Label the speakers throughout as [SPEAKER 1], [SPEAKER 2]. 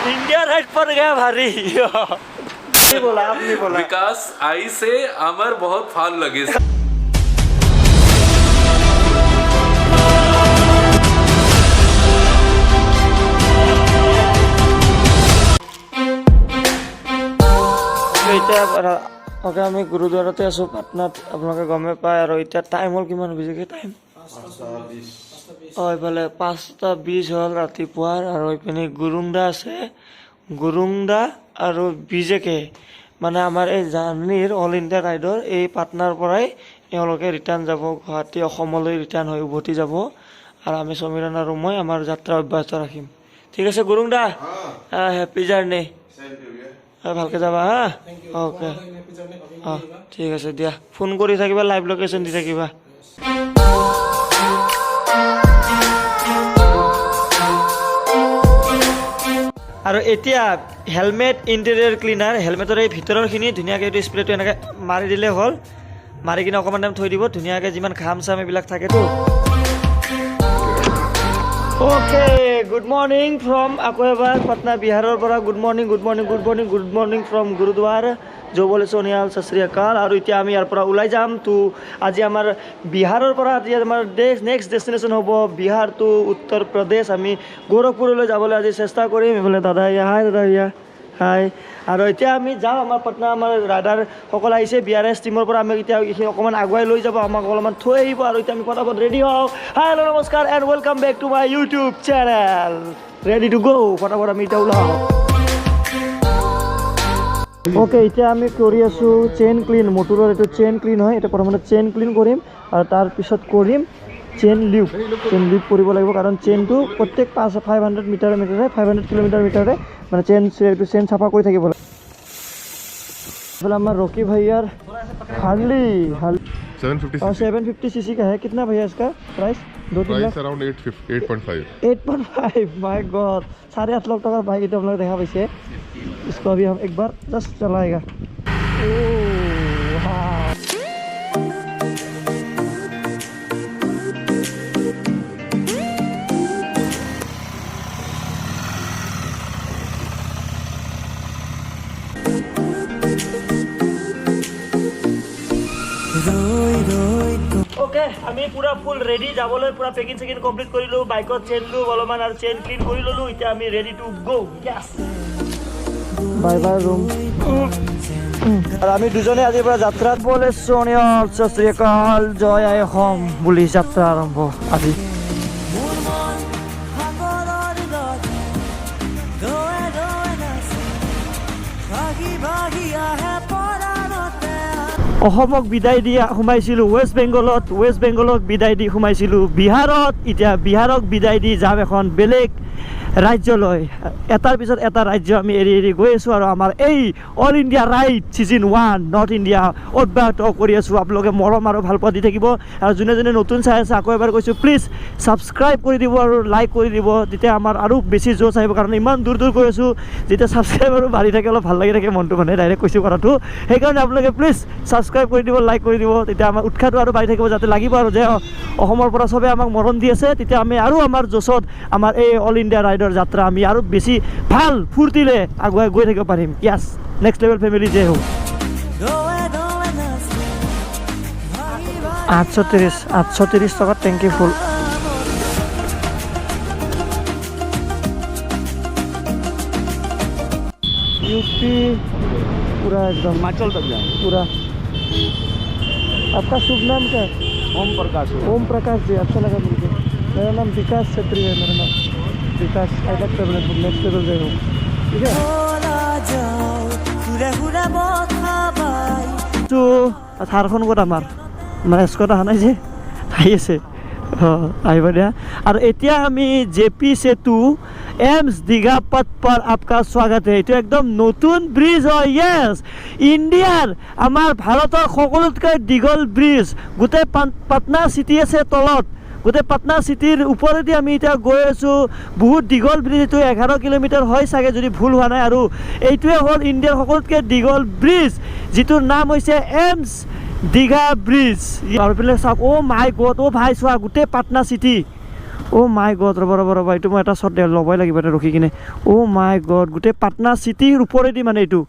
[SPEAKER 1] India right पर गया भारी बोला आपने बोला
[SPEAKER 2] विकास आई से अमर बहुत फाल लगे
[SPEAKER 1] ওকে আমি গুৰুদ্বাৰতে আছোঁ পাটনাত আপোনালোকে গমেই পায় আৰু এতিয়া টাইম হ'ল কিমান বেছিকৈ টাইম এইফালে 5:20 হ'ল ৰাতিপুৱাৰ আৰু এইপিনে গুৰুংদা আছে গুৰুংদা আৰু বিজেকে মানে আমাৰ এই জাৰ্ণিৰ অল ইণ্ডিয়া ৰাইডৰ এই পাটনাৰ পৰাই এওঁলোকে ৰিটাৰ্ণ যাব গুৱাহাটী অসমলৈ ৰিটাৰ্ণ হৈ উভতি যাব আৰু আমি সমীৰণ আৰু মই আমাৰ যাত্ৰা অব্যাহত ৰাখিম ঠিক আছে গুৰুংদা হেপী জাৰ্ণি ভালকৈ যাবা হা অ'কে অঁ ঠিক আছে দিয়া ফোন কৰি থাকিবা লাইভ লোকেশ্যন দি থাকিবা আৰু এতিয়া হেলমেট ইণ্টেৰিয়ৰ ক্লিনাৰ হেলমেটৰ এই ভিতৰৰখিনি ধুনীয়াকৈ এইটো স্প্ৰেটো এনেকৈ মাৰি দিলে হ'ল মাৰি কিনে অকণমান টাইম থৈ দিব ধুনীয়াকৈ যিমান ঘাম চাম এইবিলাক থাকেতো ओके गुड मर्निंग फ्रॉम আকৌ এবাৰ পাটনা বিহাৰৰ পৰা গুড মৰ্নিং ফ্ৰম গুৰুদ্বাৰ জবলে সোনিয়াল সত শ্ৰী আকাল আৰু এতিয়া আমি ইয়াৰ পৰা ওলাই যাম তো আজি আমাৰ বিহাৰৰ পৰা আজি আমাৰ নেক্সট ডেষ্টিনেশ্যন হ'ব বিহাৰ টু উত্তৰ প্ৰদেশ আমি গোৰখপুৰলৈ যাবলৈ আজি চেষ্টা কৰিম এইফালে দাদা ইয়া হাই আৰু এতিয়া আমি যাওঁ আমাৰ পাটনা আমাৰ ৰাইডাৰসকল আহিছে BRS টিমৰ পৰা আমি এতিয়া এইখিনি অকণমান আগুৱাই লৈ যাব আমাক অলপমান থৈ আহিব আৰু এতিয়া আমি ফটাফট ৰেডি হওঁ হাই হেল্ল' নমস্কাৰ and welcome back to my YouTube channel ready to go' ফটাফট আমি এতিয়া ওলাওঁ অ'কে এতিয়া আমি কৰি আছোঁ চেইন ক্লিন মটৰৰ এইটো চেইন ক্লিন হয় এতিয়া প্ৰথমতে চেইন ক্লিন কৰিম আৰু তাৰপিছত কৰিম চেইন লিভ কৰিব লাগিব কাৰণ চেইনটো প্ৰত্যেক 500 মিটাৰে 500 কিলোমিটাৰে মানে চেইন চাফা কৰি থাকিব লাগে এইফালে আমাৰ रॉकी भैया हार्ली 750 सीसी का है कितना भैया इसका price
[SPEAKER 3] price around
[SPEAKER 1] 8.5 my God 8.5 lakh टका बाइक तो हम लोग देखा वैसे इसको अभी हम एक बार जस्ट चलाएगा ओके আমি পুরা ফুল রেডি যাবলৈ পুরা পেকিং চেকিং কমপ্লিট কৰিলো বাইকত চেইন লো অলপমান আৰু চেইন ক্লিন কৰি ললো এতিয়া আমি ready to go yes bye bye room আৰু আমি দুজনে আজিৰ পৰা যাত্ৰাত বলে সোনিয়াল সত শ্ৰী আকাল জয় আই হোম বুলি যাত্ৰা আৰম্ভ আজি অসমক বিদায় দি সোমাইছিলোঁ ৱেষ্ট বেংগলক বিদায় দি সোমাইছিলোঁ বিহাৰত এতিয়া বিহাৰক বিদায় দি যাম এখন বেলেগ ৰাজ্যলৈ এটাৰ পিছত এটা ৰাজ্য আমি এৰি এৰি গৈ আছোঁ আৰু আমাৰ এই all India ride season 1 north India অব্যাহত কৰি আছোঁ আপোনালোকে মৰম আৰু ভাল পোৱা দি থাকিব আৰু যোনে যোনে নতুন চাই আছে আকৌ এবাৰ কৈছোঁ প্লিজ ছাবস্ক্ৰাইব কৰি দিব আৰু লাইক কৰি দিব তেতিয়া আমাৰ আৰু বেছি জোচ আহিব কাৰণ ইমান দূৰ গৈ আছোঁ যেতিয়া ছাবস্ক্ৰাইবাৰো বাঢ়ি থাকে অলপ ভাল লাগি থাকে মনটো মানে ডাইৰেক্ট কৈছোঁ কথাটো সেইকাৰণে আপোনালোকে প্লিজ ছাবস্ক্ৰাইব কৰি দিব লাইক কৰি দিব তেতিয়া আমাৰ উৎসাহটো আৰু বাঢ়ি থাকিব যাতে লাগিব আৰু যে অসমৰ পৰা চবে আমাক মৰম দি আছে তেতিয়া আমি আৰু আমাৰ জোচত আমাৰ এই অল ইণ্ডিয়া ৰাইডৰ যাত্ৰা আমি আৰু বেছি ভাল ফূৰ্তিলে আগুৱাই গৈ থাকিব পাৰিম ইয়াছ নেক্সট লেভেল ফেমিলি যে হওক 830 টকাত টেংকি ফুল यूपी पूरा एकदम
[SPEAKER 4] हिमाचल तक जाए
[SPEAKER 1] पूरा आपका शुभ नाम क्या है ओम प्रकाश जी अच्छा लगा मुझे मेरा नाम विकास छेत्री है मेरा नाम Vikas I like travel next level गए हो ठीक है तो थारখন ক'ত আমাৰ মানে স্কট অহা নাই যে আহি আছে আহিব দিয়া আৰু এতিয়া আমি জেপি সেতু एम्स दीघा पथ पर आपका स्वागत है तो एकदम नतून ब्रिज है यस इंडियार आमार भारतर सकलोतकै दीघल ब्रिज गोटे पाटना सिटी আছে तलत गोटे पाटना सिटीर ऊपरेदी आमी इटा गई आसो बहुत दीघल ब्रिज एटु 11 किलोमीटर है सागे जदि भूल हुआ ना आरो एइटुए हल इंडियार सकलोतकै दीघल ब्रिज जितुर नाम होइसे एम्स दीघा ब्रिज और पिले साक ओ माय गॉड ओ भाई चोৱা गोटे Patna city O' my god ৰ'বা এইটো মই এটা শ্বট ল'বই লাগিব এটা ৰখি কিনে অ' মাই গড গোটেই পাটনা চিটিৰ ওপৰেদি মানে এইটো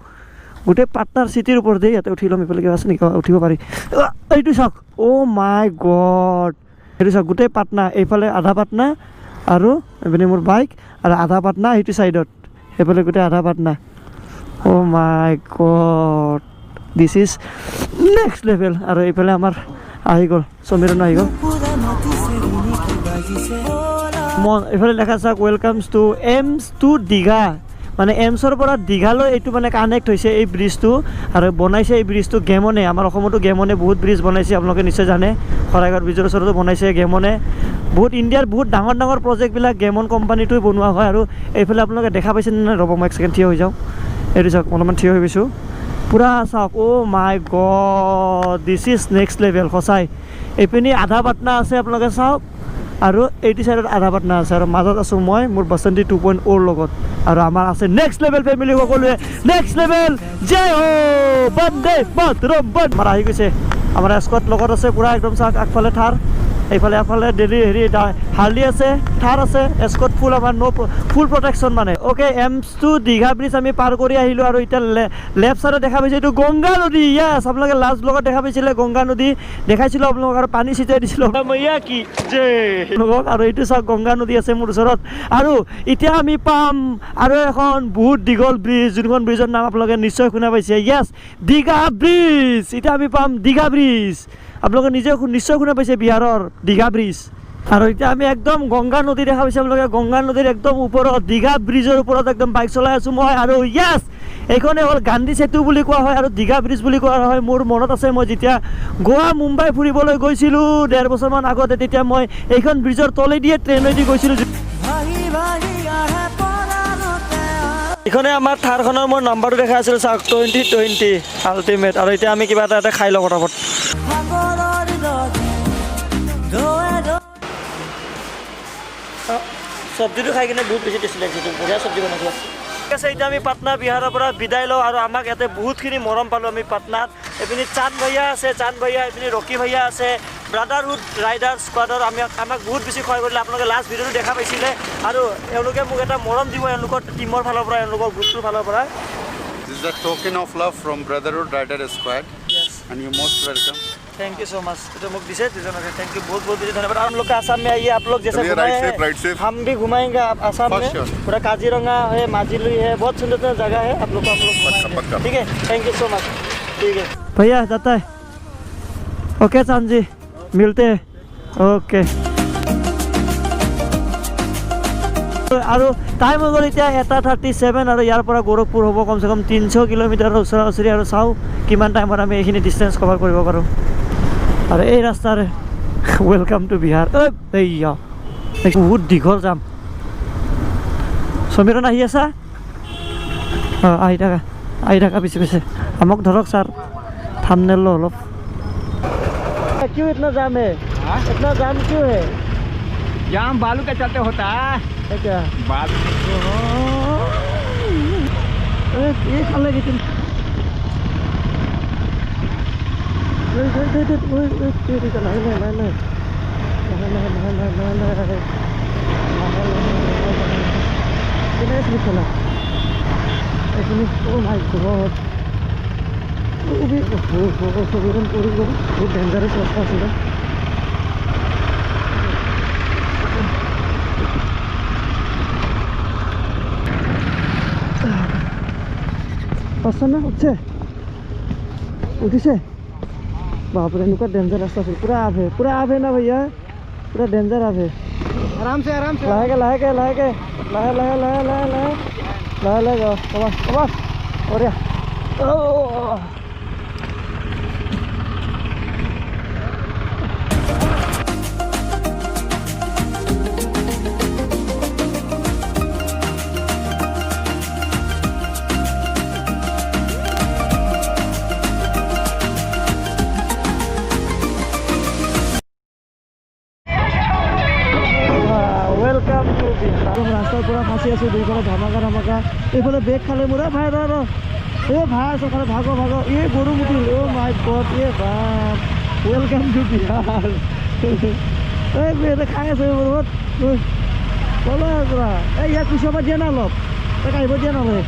[SPEAKER 1] গোটেই পাটনাৰ চিটিৰ ওপৰতে ইয়াতে উঠি ল'ম এইফালে কিবা আছে নেকি উঠিব পাৰি এইটো চাওক অ' মাই গড এইটো চাওক গোটেই পাটনা এইফালে আধা পাটনা আৰু এইপিনে মোৰ বাইক আৰু আধা পাটনা সেইটো ছাইডত সেইফালে গোটেই আধা Patna oh' my god this is next level আৰু এইফালে আমাৰ আহি গ'ল সমীৰণ আহি গ'ল এইফালে লেখা চাওক ৱেলকামছ টু এমছ টু দীঘা মানে এমছৰ পৰা দীঘালৈ এইটো মানে কানেক্ট হৈছে এই ব্ৰিজটো আৰু বনাইছে এই ব্ৰিজটো গেমনে আমাৰ অসমতো গেমনে বহুত ব্ৰিজ বনাইছে আপোনালোকে নিশ্চয় জানে শৰাইঘাট ব্ৰিজৰ ওচৰতো বনাইছে গেমনে বহুত ইণ্ডিয়াৰ বহুত ডাঙৰ প্ৰজেক্টবিলাক গেমন কোম্পানীটোৱে বনোৱা হয় আৰু এইফালে আপোনালোকে দেখা পাইছে নে ৰ'ব মই এক ছেকেণ্ড থিয় হৈ যাওঁ এইটো চাওক অলপমান থিয় হৈ গৈছোঁ পুৰা চাওক oh' my god this is next level সঁচাই এইপিনে আধা পাটনা আছে আপোনালোকে চাওক আৰু এইটো ছাইডত আধা পাটনা আছে আৰু মাজত আছোঁ মই মোৰ বাসন্তী 2.0 লগত আৰু আমাৰ আছে নেক্সট লেভেল ফেমিলি সকলোৱে নেক্সট লেভেল জয় হো বন্দে মাতৰম আমাৰ আহি গৈছে আমাৰ এস্কট লগত আছে পুৰা একদম চাওক আগফালে থাৰ এইফালে এফালে ডেলি হাৰ্লি আছে থাৰ আছে এস্কট ফুল আমাৰ ফুল প্ৰটেকশ্যন মানে অ'কে এমছ টু দীঘা ব্ৰিজ আমি পাৰ কৰি আহিলোঁ আৰু এতিয়া লেফ্ট ছাইডত দেখা পাইছে এইটো গংগা নদী ইয়াছ আপোনালোকে লাষ্ট ব্লগত দেখা পাইছিলে গংগা নদী দেখাইছিলোঁ আপোনালোকক আৰু পানী ছিটাই দিছিলোঁ মৈয়া কি যে আৰু এইটো চাওক গংগা নদী আছে মোৰ ওচৰত আৰু এতিয়া আমি পাম আৰু এখন বহুত দীঘল ব্ৰিজ যোনখন ব্ৰিজৰ নাম আপোনালোকে নিশ্চয় শুনা পাইছে ইয়াছ দীঘা ব্ৰিজ এতিয়া আমি পাম দীঘা ব্ৰিজ আপোনালোকে নিশ্চয় শুনা পাইছে বিহাৰৰ দীঘা ব্ৰিজ আৰু এতিয়া আমি একদম গংগা নদী দেখা পাইছে আপোনালোকে গংগা নদীৰ একদম ওপৰত দীঘা ব্ৰিজৰ ওপৰত একদম বাইক চলাই আছোঁ মই আৰু ইয়াছ এইখনে হ'ল গান্ধী সেতু বুলি কোৱা হয় আৰু দীঘা ব্ৰিজ বুলি কোৱা হয় মোৰ মনত আছে মই যেতিয়া গোৱা মুম্বাই ফুৰিবলৈ গৈছিলোঁ 1.5 বছৰমান আগতে তেতিয়া মই এইখন ব্ৰিজৰ তলেদিয়ে ট্ৰেইনেদি গৈছিলোঁ এইখনে আমাৰ থাৰখনৰ মোৰ নাম্বাৰটো দেখা আছিল চাওক 2020 আল্টিমেট আৰু এতিয়া আমি কিবা এটা খাই লওঁ ফটাফট চব্জিটো খাই কিনে বহুত বেছি টেষ্টি লাগিছে বঢ়িয়া চব্জি বনাইছে ঠিক আছে এতিয়া আমি পাটনা বিহাৰৰ পৰা বিদায় লওঁ আৰু আমাক ইয়াতে বহুতখিনি মৰম পালোঁ আমি পাটনাত এইপিনি চাঁদ ভাইয়া আছে চাঁদ ভাইয়া এইপিনি ৰকি ভাইয়া আছে ব্ৰাদাৰহুড ৰাইডাৰ স্কোৱাডৰ আমাক বহুত বেছি সহায় কৰিলে আপোনালোকে লাষ্ট ভিডিঅ'টো দেখা পাইছিলে আৰু এওঁলোকে মোক এটা মৰম দিব এওঁলোকৰ টীমৰ ফালৰ পৰা এওঁলোকৰ গ্ৰুপটোৰ ফালৰ পৰা
[SPEAKER 3] This is a token of love from Brotherhood Rider Squad.
[SPEAKER 1] Yes.
[SPEAKER 3] And you're most welcome.
[SPEAKER 1] Thank you so much तो मुझे दिसे थैंक यू बहुत बहुत धन्यवाद आप लोग का आसाम में आइए आप लोग जैसे घुमाए हैं हम भी घुमाएंगे आप आसाम में पूरा काजीरंगा है माजिली है बहुत सुंदर सुंदर जगह है आप लोग को हम लोग घुमाएंगे ठीक है थैंक यू सो मच ठीक है भैया जाता है ओके चांद जी मिलते हैं ओके আৰু টাইম হৈ গ'ল এতিয়া 1:37 আৰু ইয়াৰ পৰা গোৰখপুৰ হ'ব কমচে কম 300 কিলোমিটাৰৰ ওচৰা ওচৰি আৰু চাওঁ কিমান টাইমত আমি এইখিনি ডিষ্টেঞ্চ কভাৰ কৰিব পাৰোঁ আৰু এই ৰাস্তাৰে ৱেলকাম টু বিহাৰ এইয়া বহুত দীঘল যাম সমীৰণ আহি আছা অঁ আহি থাকা পিছে পিছে আমাক ধৰক ছাৰ থাম্বনেল लो অলপ क्यों इतना जाम है इतना जाम क्यों है
[SPEAKER 4] जाम बालू के चलते होता है
[SPEAKER 1] क्या
[SPEAKER 4] बालू
[SPEAKER 1] ये खाले की तुम Oh my god. डेंजरस रास्ता सीधा ना उठिसे बाप रे नुका डेंजर रास्ता पूरा आप है ना भैया पूरा डेंजर आप है
[SPEAKER 4] आराम से
[SPEAKER 1] लाहे जाओ कमास और या रास्तार पूरा फाँसी आसो दुईफाले धमाका এইফালে বেগ খালে মোরা ভাই র ভাই সকালে ভাগো এ গরু মুটিল ও মাই গড এ বাপ ওয়েলকাম টু বিহার এই বেটা খাই আছে বহুত বলো পৰা এই ইয়াক পিছৰ দিয়া না অলপ তই কাঢ়িব দিয়া নহ'লে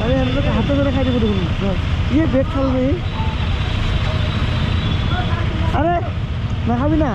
[SPEAKER 1] আরে এনেকৈ হাতে ধরে খাই দিব দেখুন ইয়ে বেগ খাল নেই আরে নাখাবি না